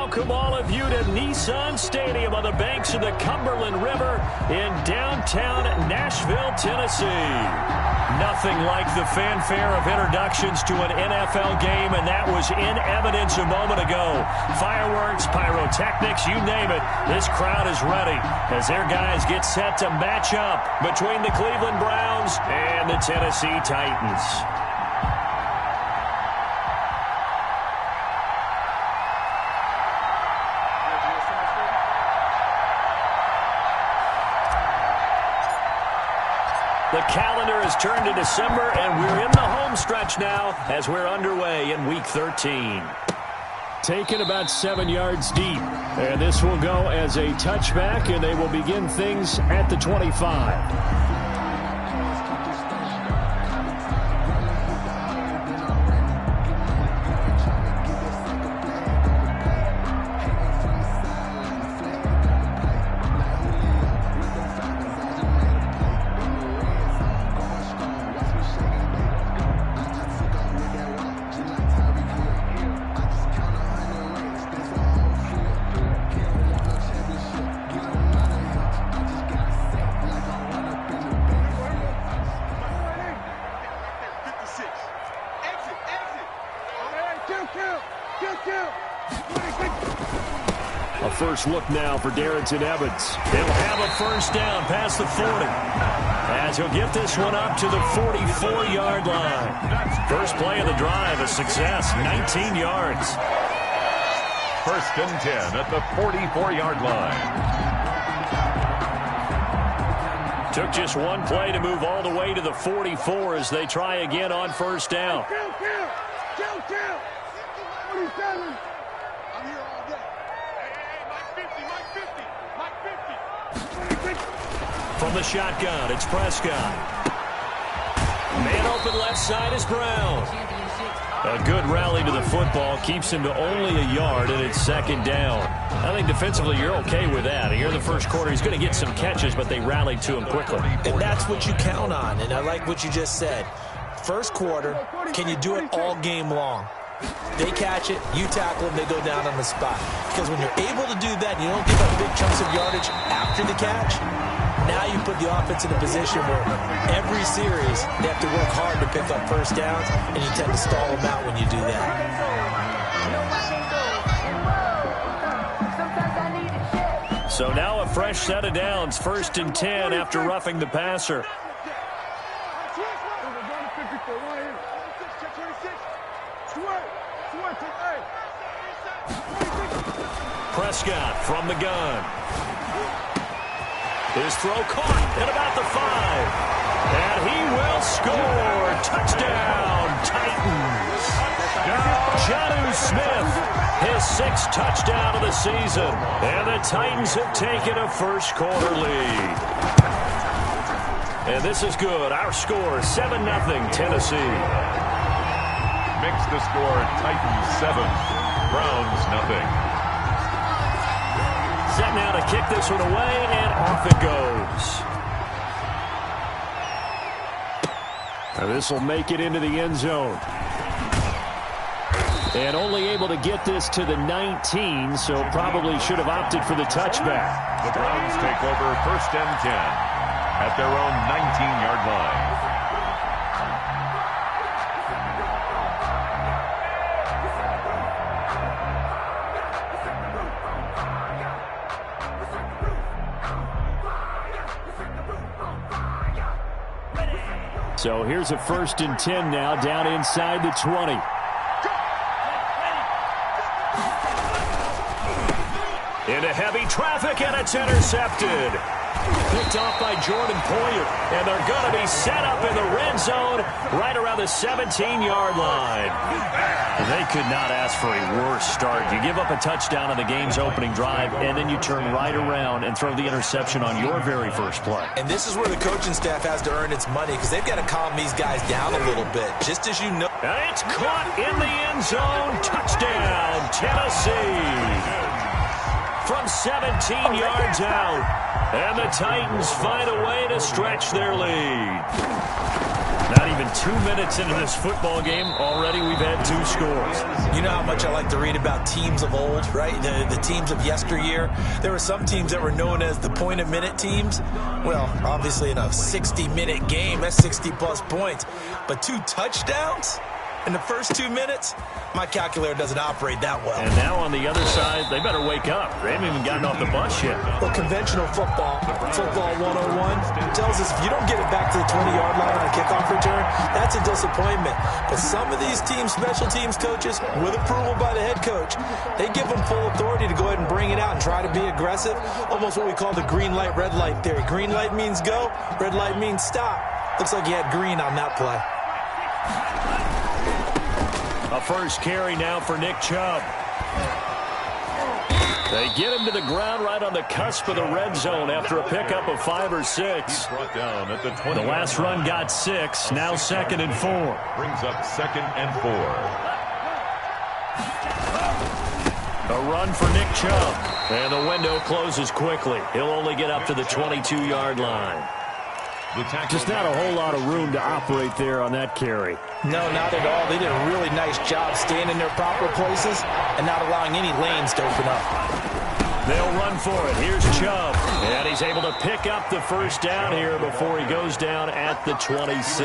welcome all of you to Nissan Stadium on the banks of the Cumberland River in downtown Nashville, Tennessee. Nothing like the fanfare of introductions to an NFL game, and that was in evidence a moment ago. Fireworks, pyrotechnics, you name it. This crowd is ready as their guys get set to match up between the Cleveland Browns and the Tennessee Titans. The calendar has turned to December, and we're in the home stretch now as we're underway in Week 13. Taken about 7 yards deep, and this will go as a touchback, and they will begin things at the 25. A first look now for Darrington Evans. They'll have a first down past the 40. As he'll get this one up to the 44-yard line. First play of the drive, a success, 19 yards. First and 10 at the 44-yard line. Took just one play to move all the way to the 44 as they try again on first down. From the shotgun, it's Prescott. Man open left side is Brown. A good rally to the football keeps him to only a yard, and it's second down. I think defensively you're okay with that. Here in the first quarter, he's going to get some catches, but they rallied to him quickly. And that's what you count on, and I like what you just said. First quarter, can you do it all game long? They catch it, you tackle them, they go down on the spot. Because when you're able to do that, you don't give up big chunks of yardage after the catch. Now you put the offense in a position where every series they have to work hard to pick up first downs, and you tend to stall them out when you do that. So now a fresh set of downs, first and 10 after roughing the passer. Prescott from the gun. His throw caught at about the 5. And he will score. Touchdown, Titans. Jonnu Smith, his 6th touchdown of the season. And the Titans have taken a first quarter lead. And this is good. Our score, 7-0 Tennessee. Makes the score Titans 7, Browns nothing. Set now to kick this one away, and off it goes. Now this will make it into the end zone. And only able to get this to the 19, so probably should have opted for the touchback. The Browns take over first and 10 at their own 19-yard line. So here's a first and 10 now, down inside the 20. Into heavy traffic, and it's intercepted. Picked off by Jordan Poyer, and they're going to be set up in the red zone right around the 17-yard line. They could not ask for a worse start. You give up a touchdown on the game's opening drive, and then you turn right around and throw the interception on your very first play. And this is where the coaching staff has to earn its money, because they've got to calm these guys down a little bit, just as you know. And it's caught in the end zone. Touchdown, Tennessee. from 17 yards out. And the Titans find a way to stretch their lead. Not even 2 minutes into this football game, already we've had 2 scores. You know how much I like to read about teams of old, right? The teams of yesteryear. There were some teams that were known as the point-a-minute teams. Well, obviously in a 60-minute game, that's 60-plus points. But 2 touchdowns in the first 2 minutes? My calculator doesn't operate that well. And now on the other side, they better wake up. They haven't even gotten off the bus yet. Well, conventional football 101, tells us if you don't get it back to the 20-yard line on a kickoff return, that's a disappointment. But some of these teams, special teams coaches, with approval by the head coach, they give them full authority to go ahead and bring it out and try to be aggressive. Almost what we call the green light, red light theory. Green light means go, red light means stop. Looks like you had green on that play. A first carry now for Nick Chubb. They get him to the ground right on the cusp of the red zone after a pickup of 5 or 6. Brought down at the 20. The last run got 6, now 2nd and 4. Brings up 2nd and 4. A run for Nick Chubb. And the window closes quickly. He'll only get up to the 22-yard line. Just not a whole lot of room to operate there on that carry. No, not at all. They did a really nice job staying in their proper places and not allowing any lanes to open up. They'll run for it. Here's Chubb. And he's able to pick up the first down here before he goes down at the 26.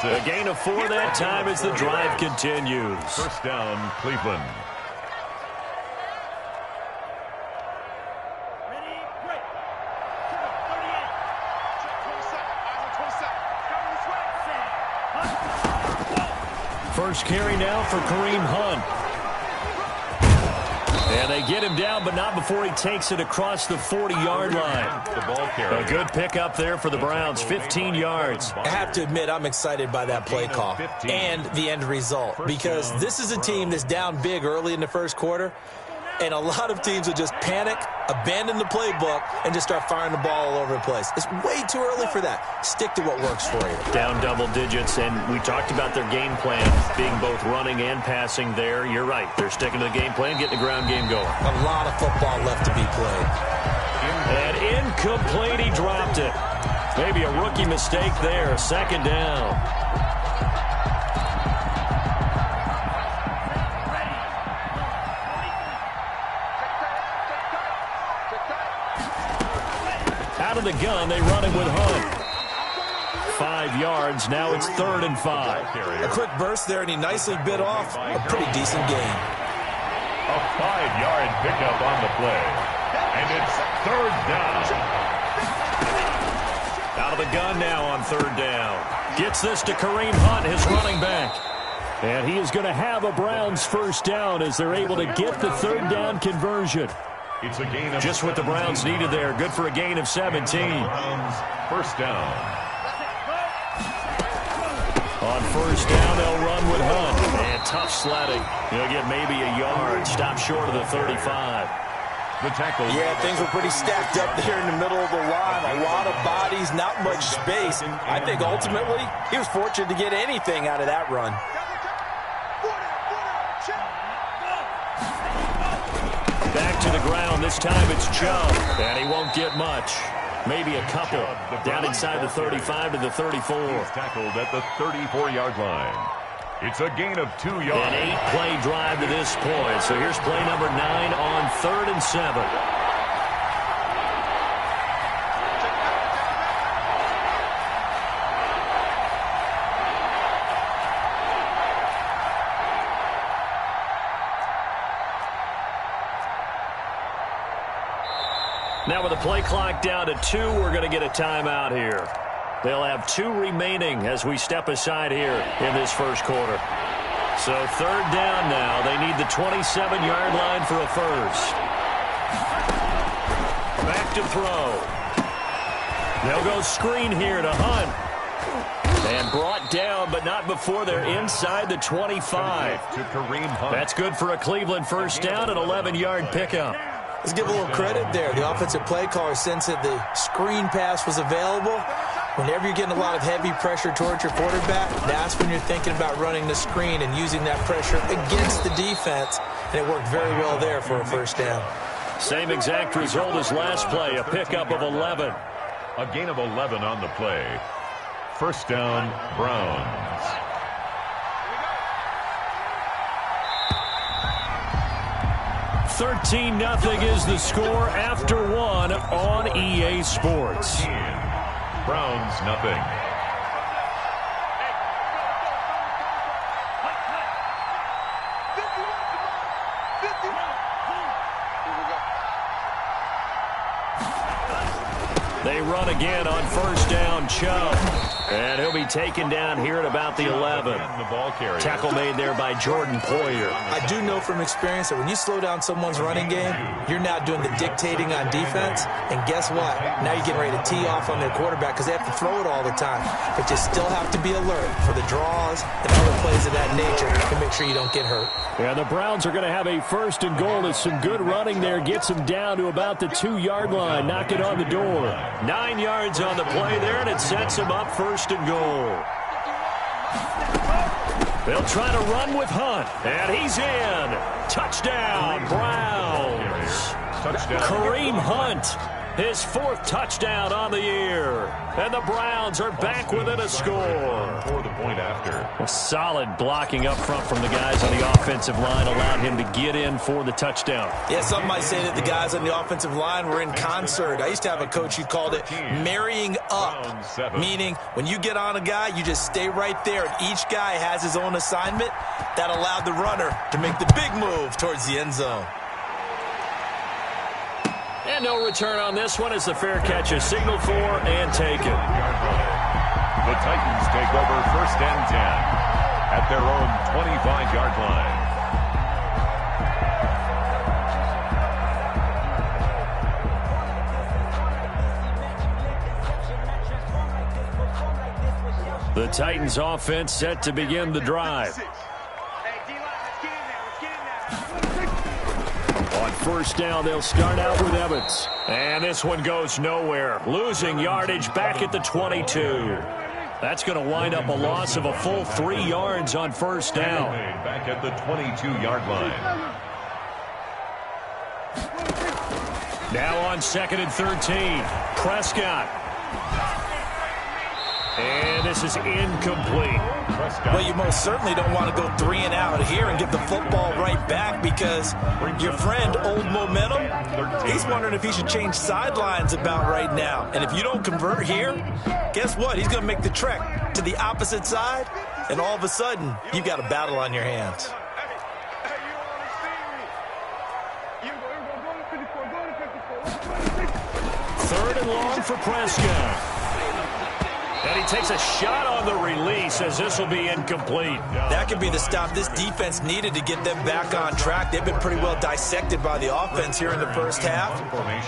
A gain of 4 that time as the drive continues. First down, Cleveland. First carry now for Kareem Hunt. And they get him down, but not before he takes it across the 40-yard line. The ball carrier. A good pickup there for the Browns, 15 yards. I have to admit, I'm excited by that play call and the end result, because this is a team that's down big early in the first quarter, and a lot of teams will just panic, abandon the playbook, and just start firing the ball all over the place. It's way too early for that. Stick to what works for you. Down double digits, and we talked about their game plan being both running and passing there. You're right. They're sticking to the game plan, getting the ground game going. A lot of football left to be played. And incomplete, he dropped it. Maybe a rookie mistake there. 2nd down. Out of the gun, they run it with Hunt. 5 yards, now it's 3rd and 5. A quick burst there, and he nicely bit off a pretty decent gain. A 5-yard pickup on the play. And it's 3rd down. Out of the gun now on 3rd down. Gets this to Kareem Hunt, his running back. And he is going to have a Browns first down as they're able to get the 3rd down conversion. It's a gain of just what the Browns needed there. Good for a gain of 17. First down. On first down, they'll run with Hunt. And tough sledding. He'll get maybe a yard. Stop short of the 35. The tackle. Yeah, things were pretty stacked up there in the middle of the line. A lot of bodies, not much space. I think ultimately he was fortunate to get anything out of that run. Back to the ground. This time it's Chubb. And he won't get much. Maybe a couple. Down inside the 35 to the 34. He's tackled at the 34-yard line. It's a gain of 2 yards. An 8-play drive to this point. So here's play number 9 on 3rd and 7. Now with the play clock down to 2, we're going to get a timeout here. They'll have 2 remaining as we step aside here in this first quarter. So 3rd down now. They need the 27-yard line for a first. Back to throw. They'll go screen here to Hunt. And brought down, but not before they're inside the 25. To Kareem Hunt. That's good for a Cleveland first down, an 11-yard pickup. Let's give a little credit there. The offensive play caller sensed that the screen pass was available. Whenever you're getting a lot of heavy pressure towards your quarterback, that's when you're thinking about running the screen and using that pressure against the defense. And it worked very well there for a first down. Same exact result as last play, a pickup of 11. A gain of 11 on the play. First down, Browns. $13-0 is the score after one on EA Sports. Browns, nothing. They run again on first down, Chubb. And he'll be taken down here at about the 11. Tackle made there by Jordan Poyer. I do know from experience that when you slow down someone's running game, you're now doing the dictating on defense. And guess what? Now you're getting ready to tee off on their quarterback because they have to throw it all the time. But you still have to be alert for the draws and other plays of that nature to make sure you don't get hurt. Yeah, the Browns are going to have a first and goal. It's some good running there. Gets them down to about the 2-yard line. Knock it on the door. 9 yards on the play there, and it sets them up first and goal. They'll try to run with Hunt, and he's in. Touchdown, Browns. Touchdown. Kareem Hunt, his 4th touchdown on the year. And the Browns are back within a score. For the point after. A solid blocking up front from the guys on the offensive line allowed him to get in for the touchdown. Yeah, some might say that the guys on the offensive line were in concert. I used to have a coach who called it marrying up, meaning when you get on a guy, you just stay right there, and each guy has his own assignment. That allowed the runner to make the big move towards the end zone. And no return on this one as the fair catch is signaled for and taken. The Titans take over first and 10 at their own 25-yard line. The Titans offense set to begin the drive. On first down, they'll start out with Evans. And this one goes nowhere. Losing yardage back at the 22. That's going to wind up a loss of a full 3 yards on first down. Back at the 22-yard line. Now on 2nd and 13. Prescott. And this is incomplete. Well, you most certainly don't want to go 3 and out here and give the football right back because your friend, Old Momentum, he's wondering if he should change sidelines about right now. And if you don't convert here, guess what? He's going to make the trek to the opposite side, and all of a sudden, you've got a battle on your hands. Third and long for Prescott. And he takes a shot on the release as this will be incomplete. That could be the stop this defense needed to get them back on track. They've been pretty well dissected by the offense here in the first half.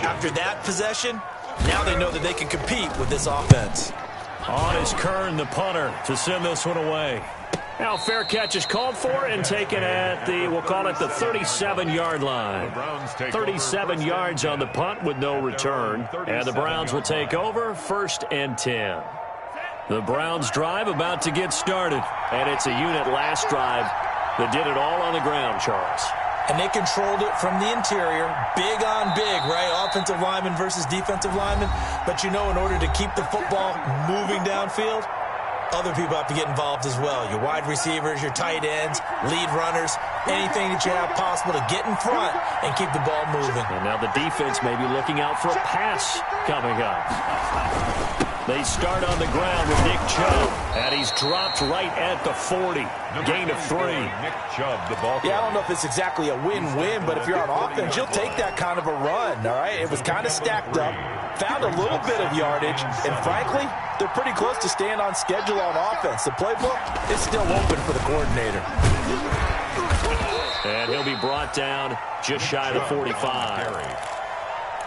After that possession, now they know that they can compete with this offense. On is Kern, the punter, to send this one away. Now fair catch is called for and taken at the, we'll call it the 37-yard line. 37 yards on the punt with no return. And the Browns will take over first and 10. The Browns drive about to get started. And it's a unit last drive that did it all on the ground, Charles. And they controlled it from the interior. Big on big, right? Offensive lineman versus defensive lineman. But you know, in order to keep the football moving downfield, other people have to get involved as well. Your wide receivers, your tight ends, lead runners, anything that you have possible to get in front and keep the ball moving. And now the defense may be looking out for a pass coming up. They start on the ground with Nick Chubb, and he's dropped right at the 40. Gain of 3. Nick Chubb, the ball. Yeah, I don't know if it's exactly a win-win, but if you're on offense, you'll take that kind of a run, all right? It was kind of stacked up, found a little bit of yardage, and frankly, they're pretty close to staying on schedule on offense. The playbook is still open for the coordinator. And he'll be brought down just shy of the 45.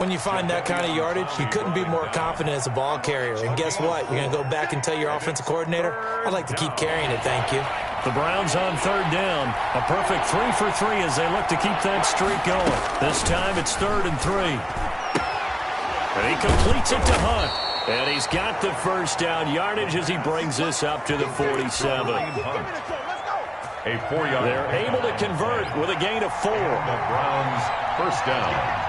When you find that kind of yardage, you couldn't be more confident as a ball carrier. And guess what? You're going to go back and tell your offensive coordinator, I'd like to keep carrying it, thank you. The Browns on third down. A perfect 3 for 3 as they look to keep that streak going. This time it's 3rd and 3. And he completes it to Hunt. And he's got the first down yardage as he brings this up to the 47. A 4-yard. They're able to convert with a gain of 4. The Browns first down.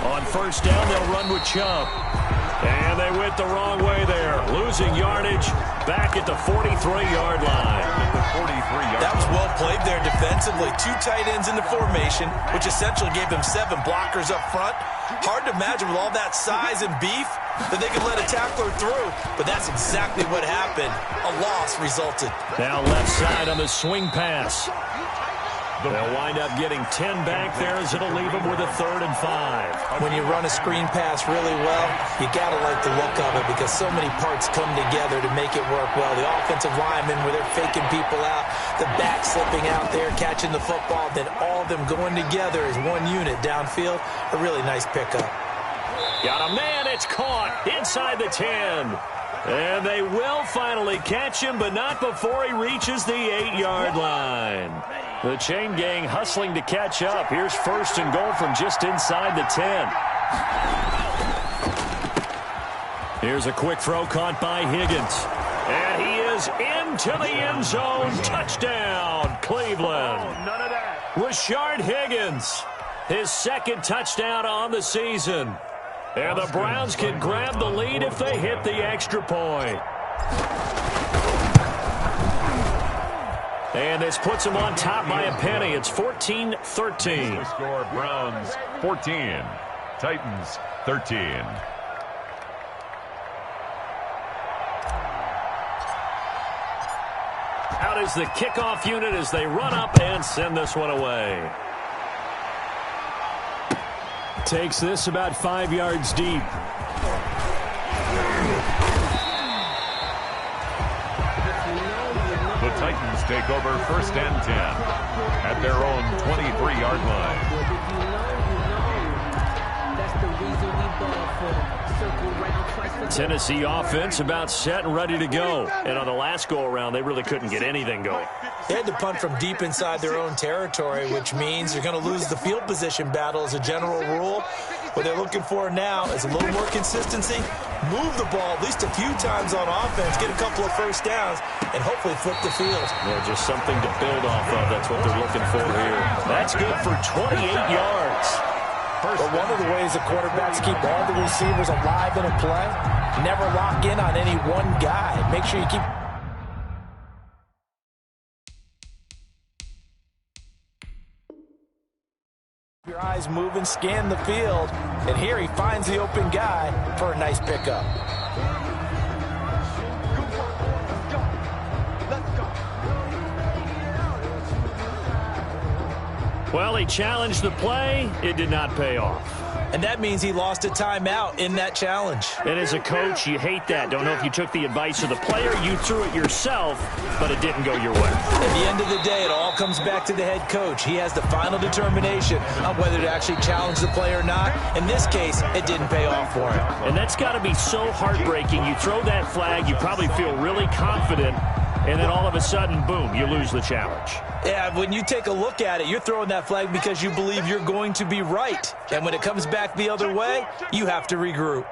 On first down, they'll run with Chubb. And they went the wrong way there. Losing yardage back at the 43-yard line. That was well played there defensively. 2 tight ends in the formation, which essentially gave them 7 blockers up front. Hard to imagine with all that size and beef that they could let a tackler through. But that's exactly what happened. A loss resulted. Now left side on the swing pass. They'll wind up getting 10 back there as it'll leave them with a 3rd and 5. When you run a screen pass really well, you got to like the look of it because so many parts come together to make it work well. The offensive linemen where they're faking people out, the back slipping out there, catching the football, then all of them going together as one unit downfield. A really nice pickup. Got a man, it's caught inside the 10. And they will finally catch him, but not before he reaches the 8-yard line. The chain gang hustling to catch up. Here's 1st and goal from just inside the 10. Here's a quick throw caught by Higgins. And he is into the end zone. Touchdown, Cleveland. None of that. Rashard Higgins, his 2nd touchdown on the season. And the Browns can grab the lead if they hit the extra point. And this puts them on top by a penny. It's 14-13. The score, Browns 14, Titans 13. Out is the kickoff unit as they run up and send this one away. Takes this about 5 yards deep. The Titans take over 1st and 10 at their own 23-yard line. Tennessee offense about set and ready to go. And on the last go-around, they really couldn't get anything going. They had to punt from deep inside their own territory, which means you're going to lose the field position battle as a general rule. What they're looking for now is a little more consistency, move the ball at least a few times on offense, get a couple of first downs, and hopefully flip the field. Yeah, just something to build off of. That's what they're looking for here. That's good for 28 yards. But one of the ways the quarterbacks keep all the receivers alive in a play, never lock in on any one guy. Make sure you keep your eyes moving, scan the field, and here he finds the open guy for a nice pickup. Well, he challenged the play. It did not pay off. And that means he lost a timeout in that challenge. And as a coach, you hate that. Don't know if you took the advice of the player. You threw it yourself, but it didn't go your way. At the end of the day, it all comes back to the head coach. He has the final determination on whether to actually challenge the play or not. In this case, it didn't pay off for him. And that's got to be so heartbreaking. You throw that flag, you probably feel really confident, and then all of a sudden, boom, you lose the challenge. Yeah, when you take a look at it, you're throwing that flag because you believe you're going to be right. And when it comes back the other way, you have to regroup.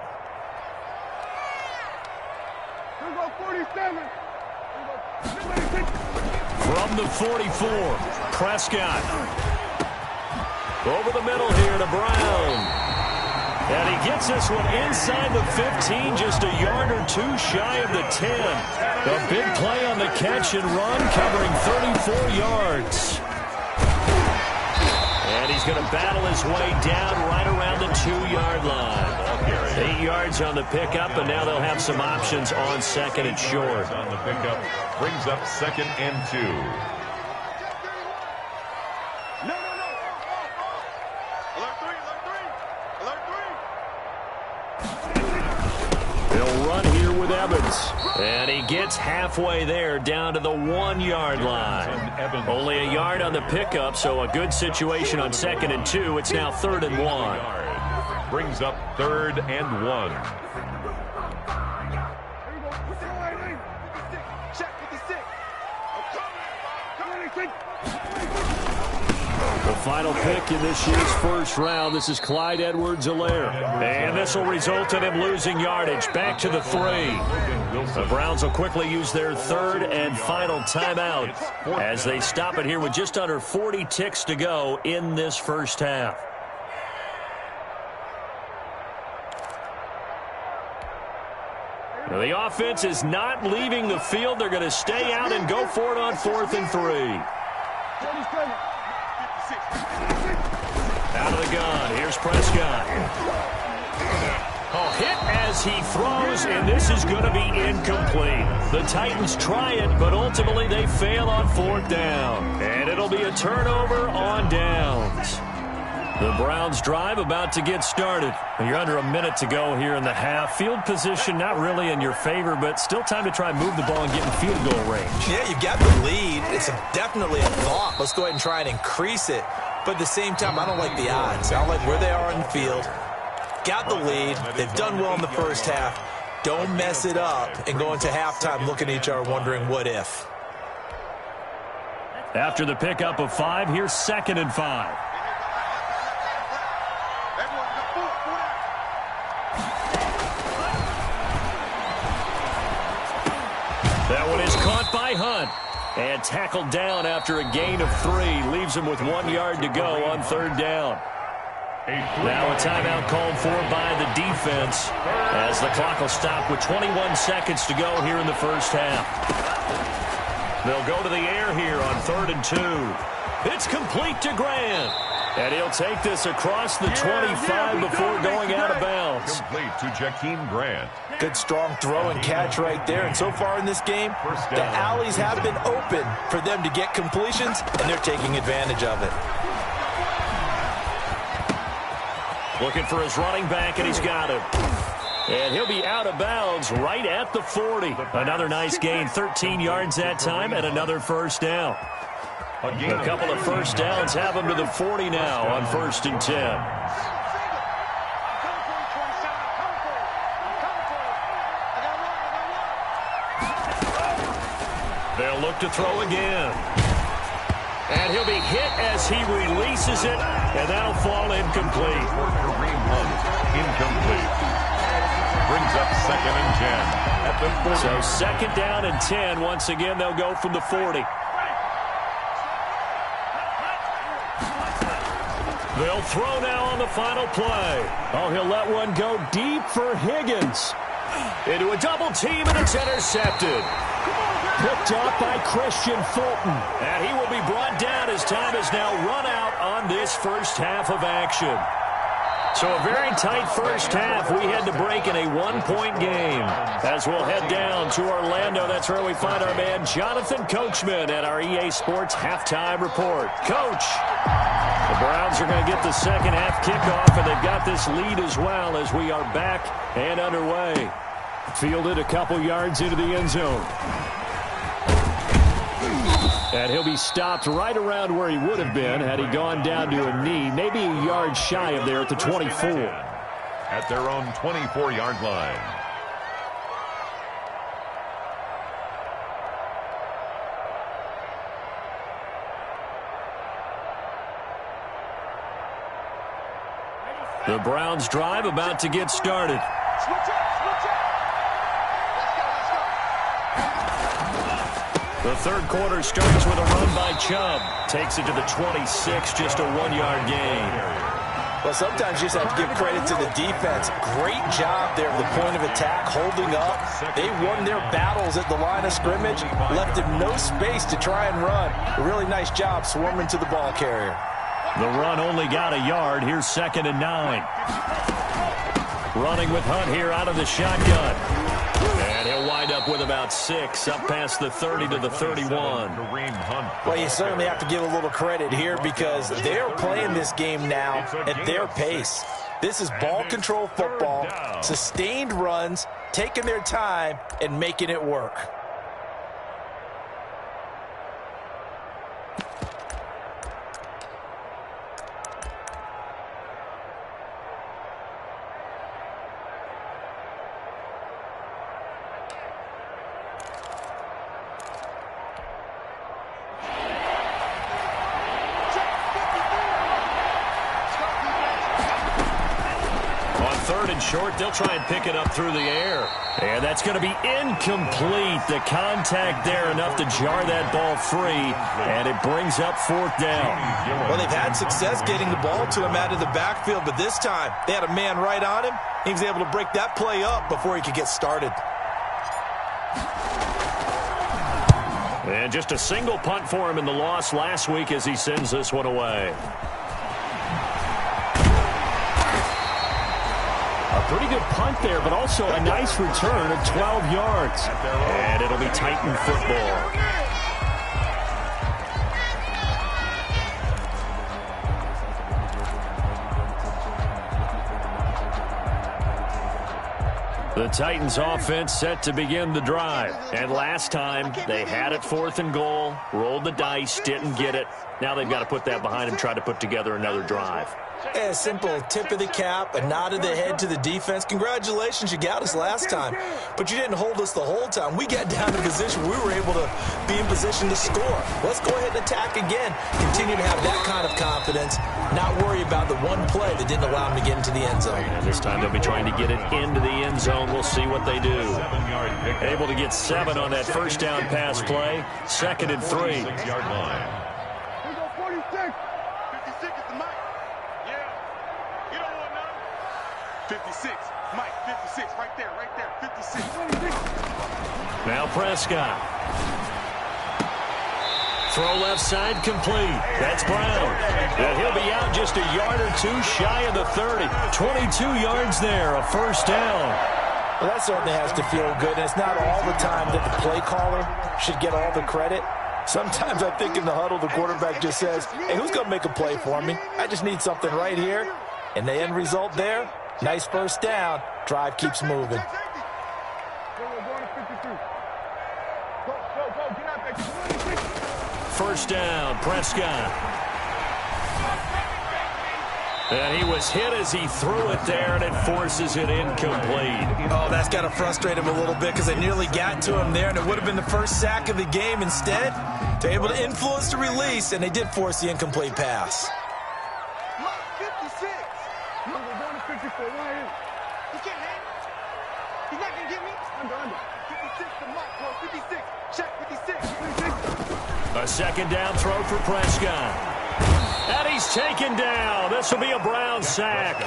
From the 44, Prescott. Over the middle here to Brown. And he gets this one inside the 15, just a yard or two shy of the 10. A big play on the catch and run, covering 34 yards. And he's going to battle his way down right around the 2-yard line. 8 yards on the pickup, and now they'll have some options on 2nd and short. On the pickup, brings up 2nd and 2. They'll run here with Evans. And he gets halfway there down to the 1-yard line. Only a yard on the pickup, so a good situation on 2nd and 2. It's now 3rd and 1. Brings up 3rd and 1. The final pick in this year's first round. This is Clyde Edwards-Helaire. And this will result in him losing yardage. Back to the 3. The Browns will quickly use their 3rd and final timeout as they stop it here with just under 40 ticks to go in this first half. The offense is not leaving the field. They're going to stay out and go for it on 4th and 3. Out of the gun. Here's Prescott. Hit as he throws, and this is going to be incomplete. The Titans try it, but ultimately they fail on 4th down. And it'll be a turnover on downs. The Browns drive about to get started. You're under a minute to go here in the half. Field position not really in your favor, but still time to try and move the ball and get in field goal range. Yeah, you've got the lead. It's definitely a thought. Let's go ahead and try and increase it. But at the same time, I don't like the odds. I don't like where they are in the field. Got the lead. They've done well in the first half. Don't mess it up and go into halftime looking at each other wondering what if. After the pickup of 5, here's 2nd and 5. That one is caught by Hunt and tackled down after a gain of 3. Leaves him with 1 yard to go on 3rd down. Now a timeout called for by the defense as the clock will stop with 21 seconds to go here in the first half. They'll go to the air here on 3rd and 2. It's complete to Grant. And he'll take this across the 25 before going out of bounds. Complete to Jakeem Grant. Good strong throw and catch right there. And so far in this game, the alleys have been open for them to get completions, and they're taking advantage of it. Looking for his running back, and he's got him. And he'll be out of bounds right at the 40. Another nice gain, 13 yards that time, and another first down. A couple of first downs have him to the 40 now on 1st and 10. They'll look to throw again. And he'll be hit as he releases it, and that'll fall incomplete. Incomplete. Brings up 2nd and 10 at the 40. So 2nd down and 10. Once again, they'll go from the 40. They'll throw now on the final play. Oh, he'll let one go deep for Higgins. Into a double team, and it's intercepted. Picked up by Christian Fulton. And he will be brought down as time has now run out on this first half of action. So a very tight first half. We had to break in a 1-point game. As we'll head down to Orlando, that's where we find our man Jonathan Coachman at our EA Sports Halftime Report. Coach, the Browns are going to get the second half kickoff, and they've got this lead as well as we are back and underway. Fielded a couple yards into the end zone. And he'll be stopped right around where he would have been had he gone down to a knee, maybe a yard shy of there at the 24. At their own 24-yard line. The Browns drive about to get started. The third quarter starts with a run by Chubb. Takes it to the 26, just a 1-yard gain. Well, sometimes you just have to give credit to the defense. Great job there at the point of attack, holding up. They won their battles at the line of scrimmage, left them no space to try and run. A really nice job swarming to the ball carrier. The run only got a yard. Here's 2nd and 9. Running with Hunt here out of the shotgun. And he'll wind up with about 6, up past the 30 to the 31. Well, you certainly have to give a little credit here because they're playing this game now at their pace. This is ball control football, sustained runs, taking their time, and making it work. Short, they'll try and pick it up through the air. And that's going to be incomplete. The contact there enough to jar that ball free, and it brings up 4th down. Well, they've had success getting the ball to him out of the backfield, but this time they had a man right on him. He was able to break that play up before he could get started. And just a single punt for him in the loss last week as he sends this one away. A pretty good punt there, but also a nice return of 12 yards. And it'll be Titan football. The Titans offense set to begin the drive. And last time, they had it 4th and goal, rolled the dice, didn't get it. Now they've got to put that behind them, try to put together another drive. Yeah, simple tip of the cap, a nod of the head to the defense. Congratulations, you got us last time. But you didn't hold us the whole time. We got down in position. We were able to be in position to score. Let's go ahead and attack again. Continue to have that kind of confidence. Not worry about the one play that didn't allow them to get into the end zone. And this time they'll be trying to get it into the end zone. We'll see what they do. Able to get 7 on that first down pass play. 2nd and 3. 6-yard line. 56, Mike, 56, right there, 56. Now Prescott. Throw left side complete. That's Brown. And he'll be out just a yard or two shy of the 30. 22 yards there, a first down. Well, that certainly has to feel good, and it's not all the time that the play caller should get all the credit. Sometimes I think in the huddle, the quarterback just says, hey, who's going to make a play for me? I just need something right here. And the end result there, nice first down. Drive keeps moving. First down, Prescott. And he was hit as he threw it there, and it forces it incomplete. Oh, that's got to frustrate him a little bit because they nearly got to him there, and it would have been the first sack of the game. Instead, they're able to influence the release, and they did force the incomplete pass. A second down throw for Prescott. And he's taken down. This will be a Brown sack.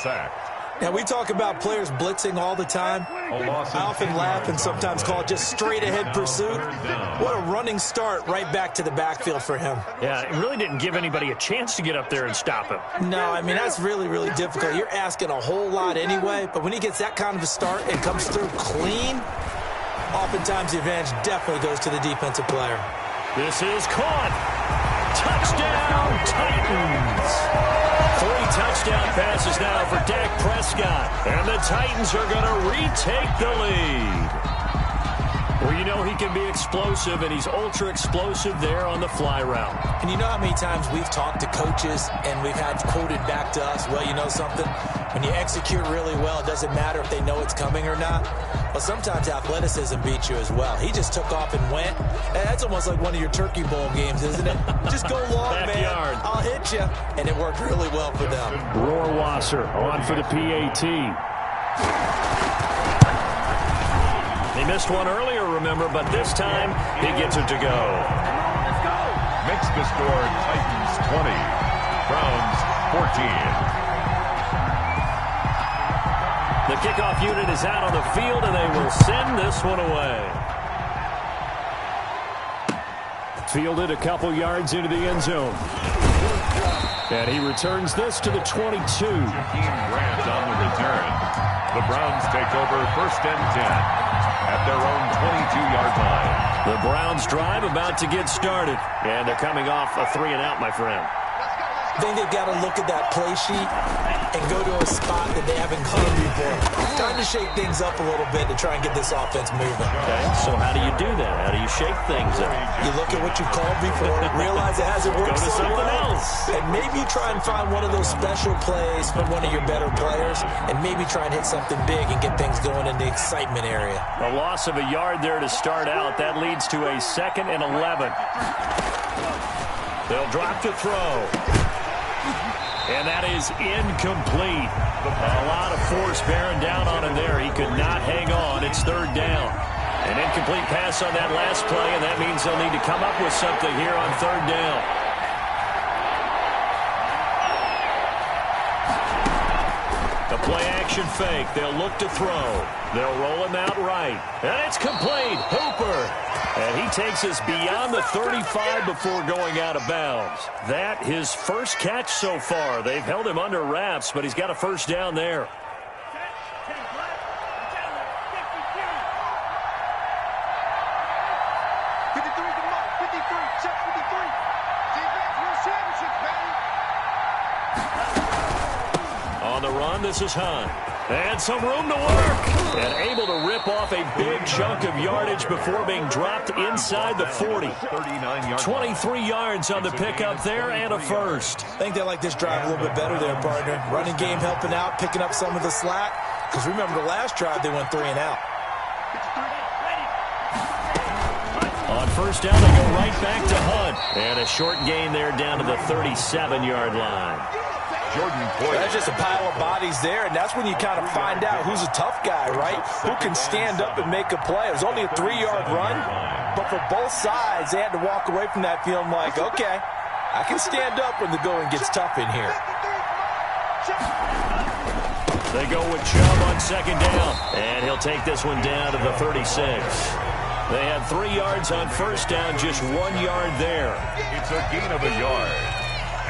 Sacked. Now, we talk about players blitzing all the time. I often laugh and sometimes call it just straight-ahead pursuit. What a running start right back to the backfield for him. Yeah, it really didn't give anybody a chance to get up there and stop him. No, I mean, that's really, really difficult. You're asking a whole lot anyway, but when he gets that kind of a start and comes through clean, oftentimes the advantage definitely goes to the defensive player. This is caught. Touchdown, Titans. 3 touchdown passes now for Dak Prescott. And the Titans are going to retake the lead. Well, you know he can be explosive, and he's ultra-explosive there on the fly route. And you know how many times we've talked to coaches and we've had quoted back to us, well, you know something? When you execute really well, it doesn't matter if they know it's coming or not. Well, sometimes athleticism beats you as well. He just took off and went. And that's almost like one of your Turkey Bowl games, isn't it? Just go long, Backyard. man. I'll hit you. And it worked really well for them. Rohrwasser on for the PAT. He missed one earlier, remember, but this time he gets it to go. Makes the score Titans 20, Browns 14. The kickoff unit is out on the field, and they will send this one away. Fielded a couple yards into the end zone. And he returns this to the 22. Jakeem Grant on the return. The Browns take over 1st and 10 at their own 22-yard line. The Browns drive about to get started. And they're coming off a 3-and-out, my friend. I think they've got to look at that play sheet and go to a spot that they haven't gone before. Time to shake things up a little bit to try and get this offense moving. Okay, so how do you do that? How do you shake things up? You look at what you've called before, realize it hasn't worked Go to so something well, else. and maybe try and find one of those special plays from one of your better players, and maybe try and hit something big and get things going in the excitement area. A loss of a yard there to start out. That leads to a 2nd and 11. They'll drop to throw. And that is incomplete. A lot of force bearing down on him there. He could not hang on. It's 3rd down. An incomplete pass on that last play, and that means they'll need to come up with something here on 3rd down. The play action fake. They'll look to throw. They'll roll him out right. And it's complete. Hooper. And he takes us beyond the 35 before going out of bounds. That his first catch so far. They've held him under wraps, but he's got a first down there. On the run, this is Hunt. And some room to work. And able to rip off a big chunk of yardage before being dropped inside the 40. 23 yards on the pickup there and a first. I think they like this drive a little bit better there, partner. Running game helping out, picking up some of the slack. Because remember the last drive, they went 3 and out. On first down, they go right back to Hunt. And a short gain there down to the 37-yard line. That's just a pile of bodies there, and that's when you kind of find out who's a tough guy, right? Who can stand up and make a play. It was only a 3-yard run, but for both sides, they had to walk away from that feeling like, okay, I can stand up when the going gets tough in here. They go with Chubb on second down, and he'll take this one down to the 36. They had 3 yards on first down, just 1 yard there. It's a gain of a yard,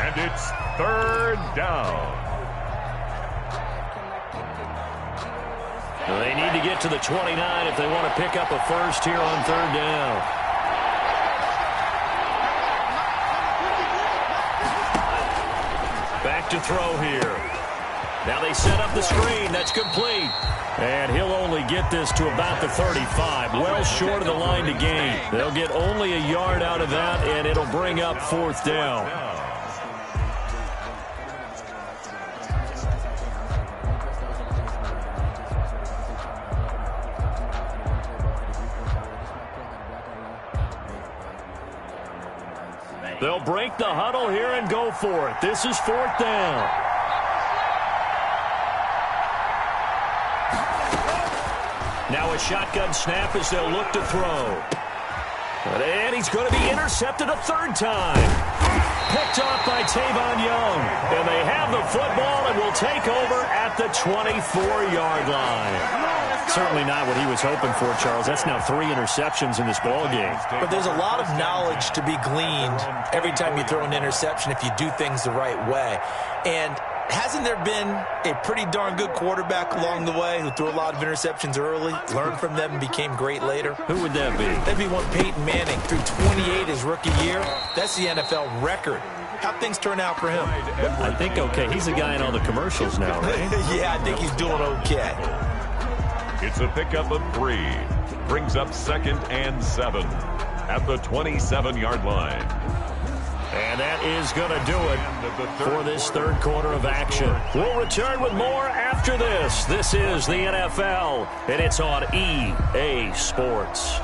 and it's third down. They need to get to the 29 if they want to pick up a first here on third down. Back to throw here. Now they set up the screen. That's complete. And he'll only get this to about the 35. Well short of the line to gain. They'll get only a yard out of that, and it'll bring up fourth down. They'll break the huddle here and go for it. This is fourth down. Now a shotgun snap as they'll look to throw. And he's going to be intercepted a third time. Picked off by Tavon Young. And they have the football and will take over at the 24-yard line. Certainly not what he was hoping for, Charles. That's now 3 interceptions in this ballgame. But there's a lot of knowledge to be gleaned every time you throw an interception if you do things the right way. And hasn't there been a pretty darn good quarterback along the way who threw a lot of interceptions early, learned from them, and became great later? Who would that be? That'd be one Peyton Manning. Threw 28 his rookie year. That's the NFL record. How'd things turn out for him? I think okay. He's a guy in all the commercials now, right? Yeah, I think he's doing okay. It's a pickup of 3. Brings up 2nd and 7 at the 27-yard line. And that is going to do it for this third quarter of action. We'll return with more after this. This is the NFL, and it's on EA Sports.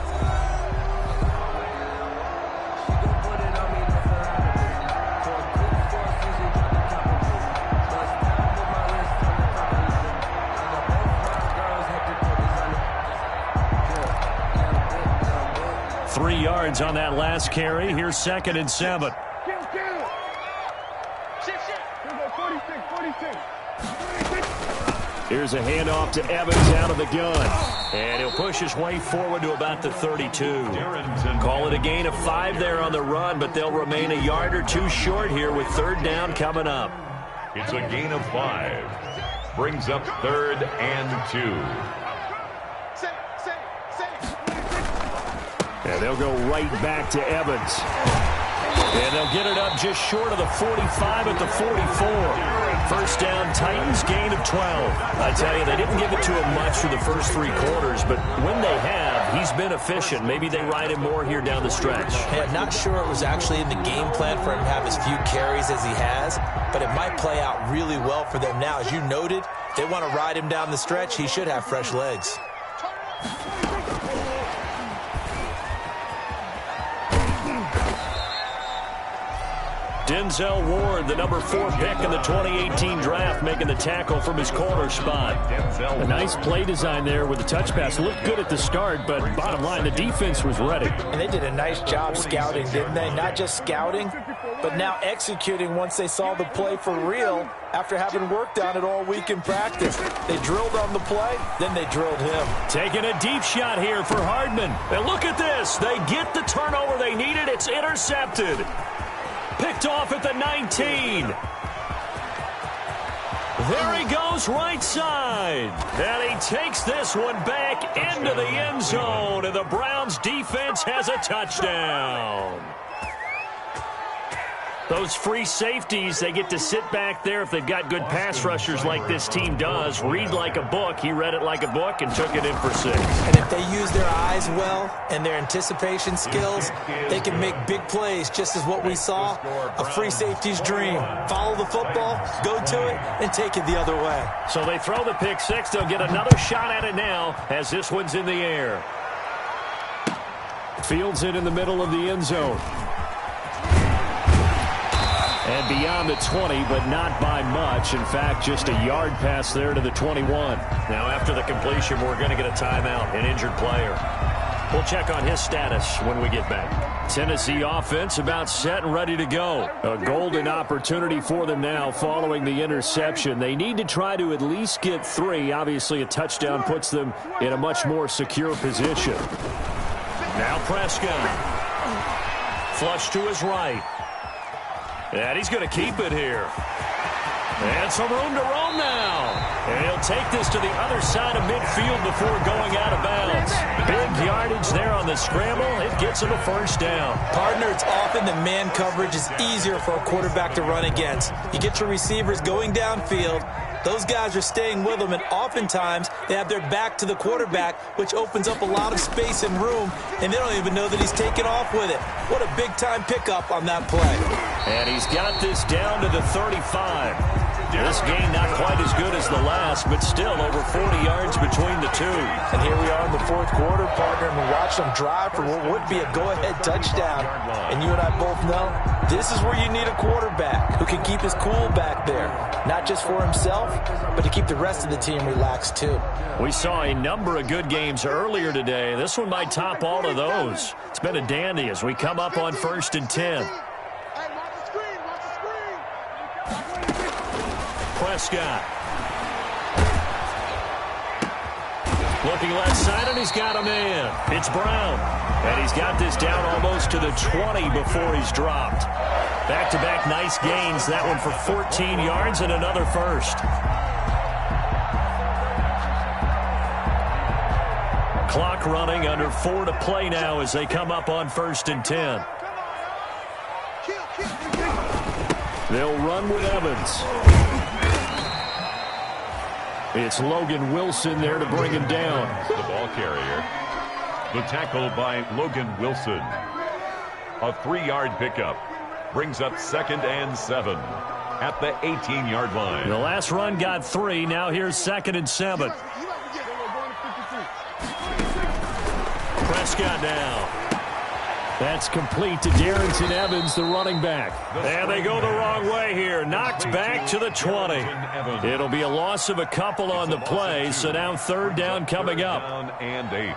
Yards on that last carry. Here's 2nd and 7. Here's a handoff to Evans out of the gun. And he'll push his way forward to about the 32. Call it a gain of 5 there on the run, but they'll remain a yard or 2 short here with third down coming up. It's a gain of 5. Brings up 3rd and 2. And they'll go right back to Evans. And they'll get it up just short of the 45 at the 44. First down, Titans, gain of 12. I tell you, they didn't give it to him much through the first 3 quarters, but when they have, he's been efficient. Maybe they ride him more here down the stretch. Hey, I'm not sure it was actually in the game plan for him to have as few carries as he has, but it might play out really well for them now. As you noted, they want to ride him down the stretch. He should have fresh legs. Denzel Ward, the number 4 pick in the 2018 draft, making the tackle from his corner spot. A nice play design there with the touch pass. Looked good at the start, but bottom line, the defense was ready. And they did a nice job scouting, didn't they? Not just scouting, but but now executing once they saw the play for real after having worked on it all week in practice. They drilled on the play, then they drilled him. Taking a deep shot here for Hardman. And look at this. They get the turnover they needed. It's intercepted. Picked off at the 19. There he goes right side. And he takes this one back into the end zone. And the Browns defense has a touchdown. Those free safeties, they get to sit back there if they've got good pass rushers like this team does. Read like a book. He read it like a book and took it in for 6. And if they use their eyes well and their anticipation skills, they can make big plays, just as what we saw, a free safety's dream. Follow the football, go to it, and take it the other way. So they throw the pick 6. They'll get another shot at it now as this one's in the air. Fields it in the middle of the end zone. And beyond the 20, but not by much. In fact, just a yard pass there to the 21. Now, after the completion, we're going to get a timeout, an injured player. We'll check on his status when we get back. Tennessee offense about set and ready to go. A golden opportunity for them now following the interception. They need to try to at least get 3. Obviously, a touchdown puts them in a much more secure position. Now Prescott. Flush to his right. And he's going to keep it here. And some room to roam now. And he'll take this to the other side of midfield before going out of bounds. Big yardage there on the scramble. It gets him a first down. Partner, it's often that man coverage is easier for a quarterback to run against. You get your receivers going downfield. Those guys are staying with them, and oftentimes they have their back to the quarterback, which opens up a lot of space and room, and they don't even know that he's taken off with it. What a big-time pickup on that play. And he's got this down to the 35. This game not quite as good as the last, but still over 40 yards between the two. And here we are in the fourth quarter, partner, and we watch them drive for what would be a go-ahead touchdown. And you and I both know this is where you need a quarterback who can keep his cool back there, not just for himself, but to keep the rest of the team relaxed too. We saw a number of good games earlier today. This one might top all of those. It's been a dandy as we come up on 1st and 10. Prescott. Looking left side, and he's got a man. It's Brown. And he's got this down almost to the 20 before he's dropped. Back-to-back nice gains. That one for 14 yards and another first. Clock running, under 4 to play now as they come up on 1st and 10. They'll run with Evans. It's Logan Wilson there to bring him down. The ball carrier. The tackle by Logan Wilson. A 3-yard pickup. Brings up 2nd and 7 at the 18-yard line. The last run got 3. Now here's 2nd and 7. Prescott now. That's complete to Darrington Evans, the running back. And they go the wrong way here. Knocked back to the 20. It'll be a loss of a couple on the play, so now 3rd down coming up. And 8.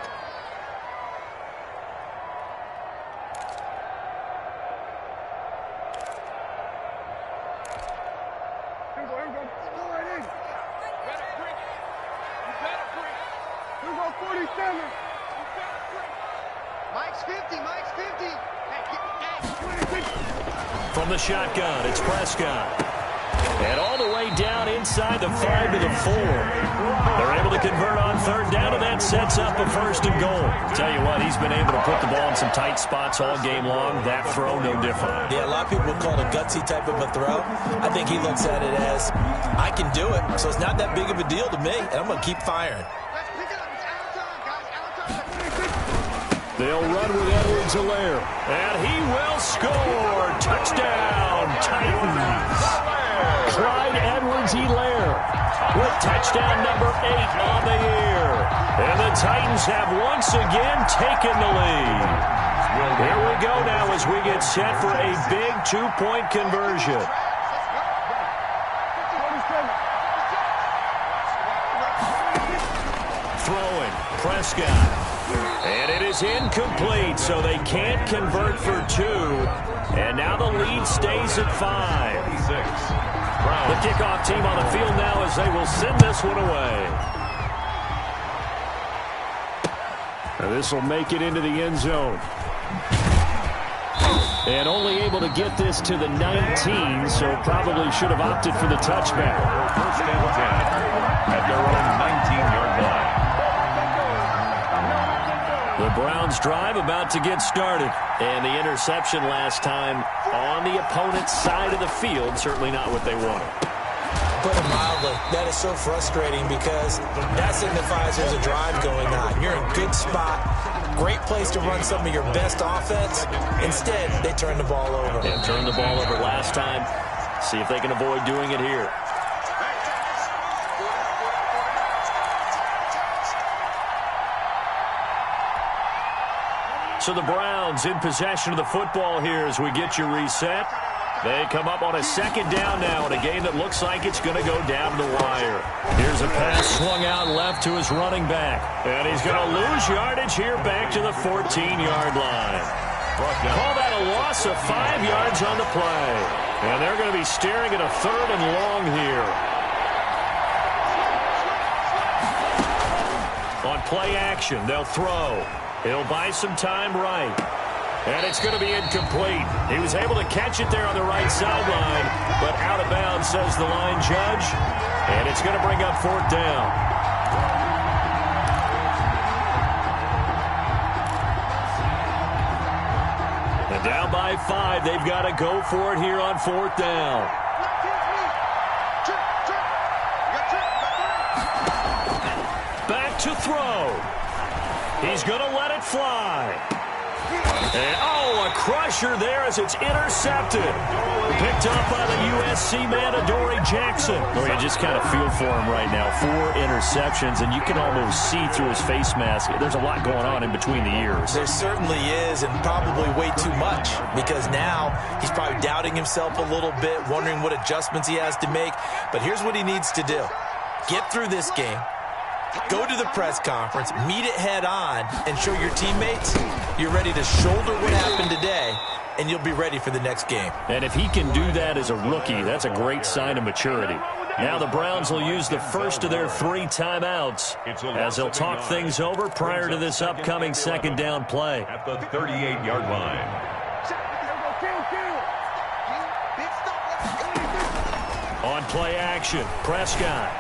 From the shotgun, it's Prescott. And all the way down inside the 5 to the 4. They're able to convert on 3rd down, and that sets up a 1st and goal. Tell you what, he's been able to put the ball in some tight spots all game long. That throw, no different. Yeah, a lot of people would call it a gutsy type of a throw. I think he looks at it as, I can do it, so it's not that big of a deal to me, and I'm going to keep firing. They'll run with Edwards-Helaire. And he will score. Touchdown, Titans. Clyde Edwards-Helaire with touchdown number 8 on the year. And the Titans have once again taken the lead. Here we go now as we get set for a big 2-point conversion. Throwing, Prescott. And it is incomplete, so they can't convert for 2. And now the lead stays at 5. The kickoff team on the field now as they will send this one away. Now this will make it into the end zone. And only able to get this to the 19, so probably should have opted for the touchback. First and 10 at their own 19-yard line. The Browns drive about to get started. And the interception last time on the opponent's side of the field, certainly not what they wanted. Put it mildly, that is so frustrating because that signifies there's a drive going on. You're in a good spot, great place to run some of your best offense. Instead, they turn the ball over. And turned the ball over last time. See if they can avoid doing it here. So the Browns in possession of the football here as we get you reset. They come up on a second down now in a game that looks like it's going to go down the wire. Here's a pass swung out left to his running back. And he's going to lose yardage here back to the 14-yard line. Call that a loss of 5 yards on the play. And they're going to be staring at a 3rd and long here. On play action, they'll throw. He'll buy some time right. And it's going to be incomplete. He was able to catch it there on the right sideline, but out of bounds, says the line judge. And it's going to bring up 4th down. And down by 5, they've got to go for it here on 4th down. Back to throw. He's going to let it fly. And, a crusher there as it's intercepted. Picked up by the USC man, Adoree Jackson. Well, you just kind of feel for him right now. 4 interceptions, and you can almost see through his face mask. There's a lot going on in between the ears. There certainly is, and probably way too much, because now he's probably doubting himself a little bit, wondering what adjustments he has to make. But here's what he needs to do. Get through this game. Go to the press conference, meet it head on, and show your teammates you're ready to shoulder what happened today, and you'll be ready for the next game. And if he can do that as a rookie, that's a great sign of maturity. Now the Browns will use the first of their 3 timeouts as they'll talk things over prior to this upcoming second down play. At the 38-yard line. On play action, Prescott.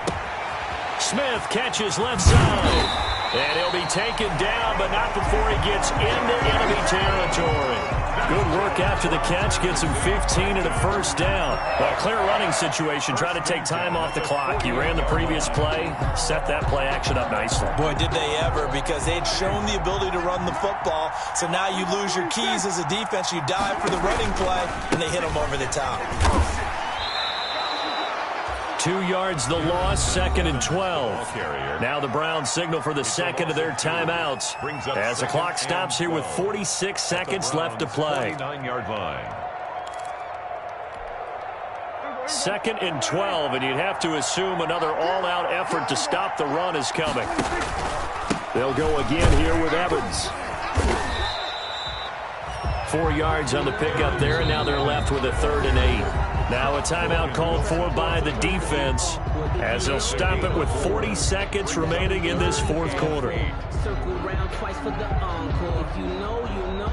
Smith catches left side. And he'll be taken down, but not before he gets into enemy territory. Good work after the catch. Gets him 15 and a first down. A clear running situation. Try to take time off the clock. He ran the previous play. Set that play action up nicely. Boy, did they ever, because they'd shown the ability to run the football. So now you lose your keys as a defense. You dive for the running play, and they hit them over the top. 2 yards the loss, 2nd and 12. Now the Browns signal for the second of their timeouts as the clock stops here with 46 seconds left to play. 49-yard line. 2nd and 12, and you'd have to assume another all-out effort to stop the run is coming. They'll go again here with Evans. 4 yards on the pickup there, and now they're left with a 3rd and 8. Now a timeout called for by the defense as they'll stop it with 40 seconds remaining in this 4th quarter. Circle round twice for the encore. If you know, you know.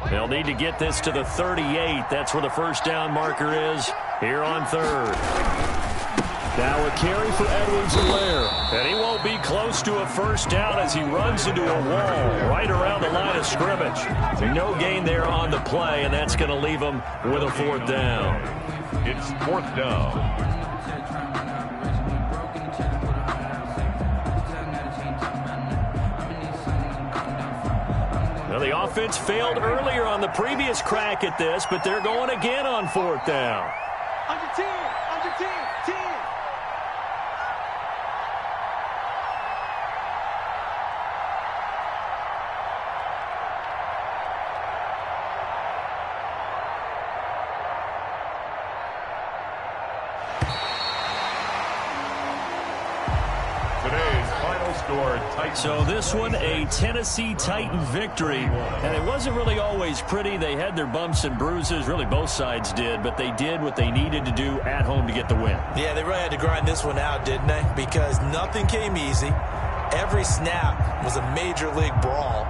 They'll need to get this to the 38. That's where the first down marker is here on 3rd. Now a carry for Edwards-Helaire. And he won't be close to a first down as he runs into a wall right around the line of scrimmage. No gain there on the play, and that's going to leave him with a 4th down. It's 4th down. Well, the offense failed earlier on the previous crack at this, but they're going again on 4th down. Under 10, 10. score, Titans. So this one, a Tennessee Titan victory. And it wasn't really always pretty. They had their bumps and bruises. Really, both sides did. But they did what they needed to do at home to get the win. Yeah, they really had to grind this one out, didn't they? Because nothing came easy. Every snap was a major league brawl.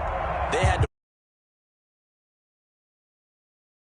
They had to